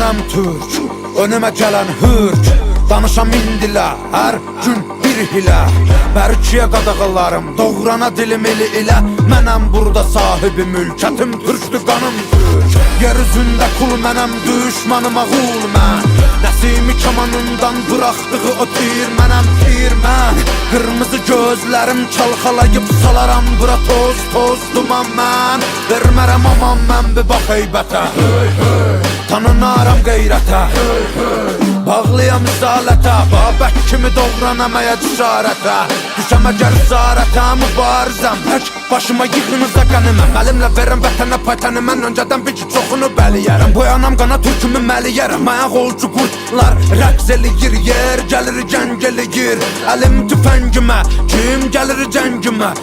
mənəm türk, önümə gələn hürk. Danışam indilə, hər gün bir hilə. Bərkiyə qadağalarım, doğrana dilim eli ilə. Mənəm burada sahibi mülkətim, türkdür qanım türk. Yer üzündə kul mənəm, düşmanıma qul mən. Nəsimi kamanından bıraxdığı o tir mənəm, tir mən. Qırmızı gözlərim çalxalayıb salaram bura toz, toz duman mən. Vermərəm aman mən bir bax heybətə, tanınaram qeyrətə, bağlıyam izalətə, babək kimi doğranamaya cüsarətə. Düşəm əgər zarətə, mübarizəm, tək başıma yığınıza qəniməm. Əlimlə verəm vətənə paytəni, mən öncədən bir ki çoxunu bəliyərəm. Boyanam qana türkümü məliyərəm, ayaq olcu qurtlar rəqs eləyir, yer gəlir gəng eləyir. Əlim tüfəngimə, kim gəlir cəngimə,